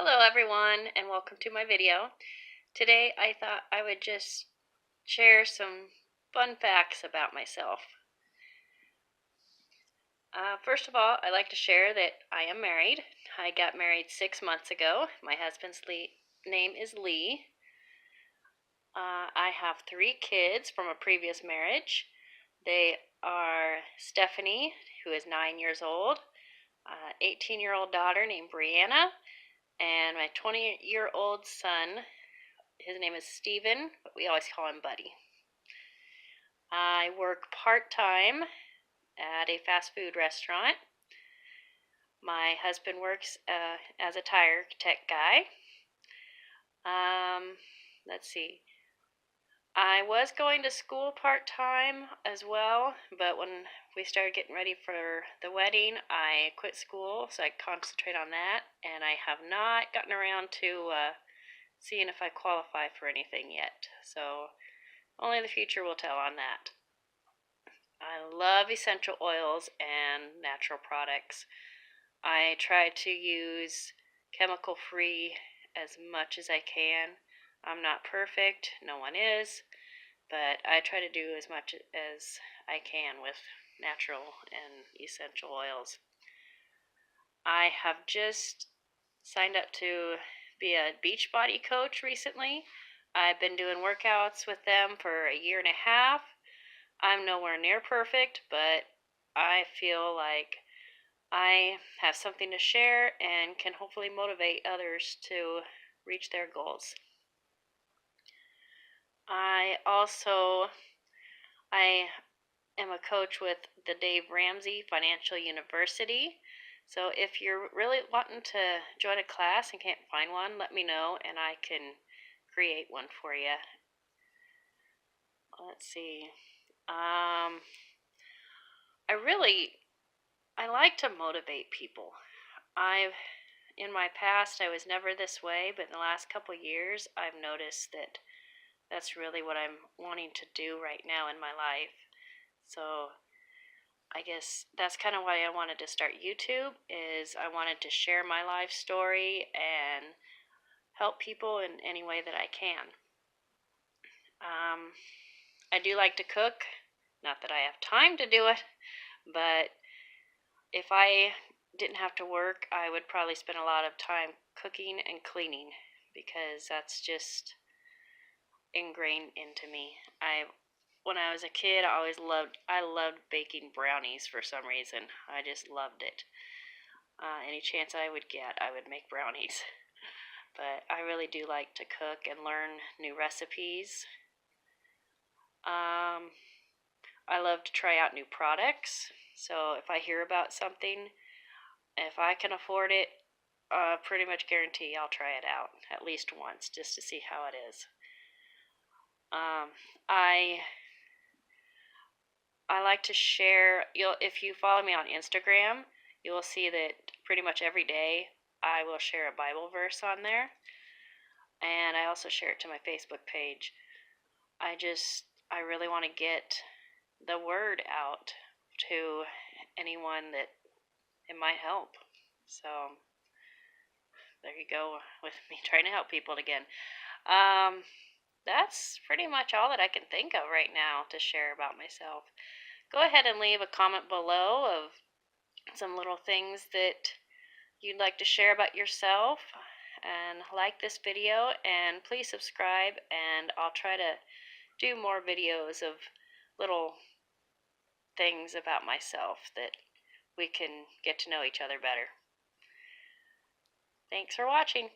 Hello everyone and welcome to my video. Today I thought I would just share some fun facts about myself. First of all, I'd like to share that I am married. I got married 6 months ago. My husband's name is Lee. I have 3 kids from a previous marriage. They are Stephanie, who is 9 years old, 18-year-old daughter named Brianna, and my 20-year-old son. His name is Steven, but we always call him Buddy. I work part-time at a fast food restaurant. My husband works as a tire tech guy. Let's see. I was going to school part-time as well, but when we started getting ready for the wedding, I quit school so I could concentrate on that, and I have not gotten around to seeing if I qualify for anything yet. So only the future will tell on that. I love essential oils and natural products. I try to use chemical-free as much as I can. I'm not perfect, no one is, but I try to do as much as I can with natural and essential oils. I have just signed up to be a Beachbody coach recently. I've been doing workouts with them for a year and a half. I'm nowhere near perfect, but I feel like I have something to share and can hopefully motivate others to reach their goals. I am a coach with the Dave Ramsey Financial University. So if you're really wanting to join a class and can't find one, let me know and I can create one for you. Let's see. I like to motivate people. In my past, I was never this way, but in the last couple years, I've noticed that that's really what I'm wanting to do right now in my life. So I guess that's kind of why I wanted to start YouTube, is I wanted to share my life story and help people in any way that I can. I do like to cook. Not that I have time to do it, but if I didn't have to work, I would probably spend a lot of time cooking and cleaning because that's just ingrained into me. When I was a kid, I loved baking brownies for some reason. I just loved it. Any chance I would get, I would make brownies. But I really do like to cook and learn new recipes. I love to try out new products. So if I hear about something, if I can afford it, pretty much guarantee I'll try it out at least once just to see how it is. I like to share. If you follow me on Instagram, you will see that pretty much every day I will share a Bible verse on there, and I also share it to my Facebook page. I really want to get the word out to anyone that it might help. So there you go with me trying to help people again. That's pretty much all that I can think of right now to share about myself. Go ahead and leave a comment below of some little things that you'd like to share about yourself, and like this video, and please subscribe, and I'll try to do more videos of little things about myself that we can get to know each other better. Thanks for watching.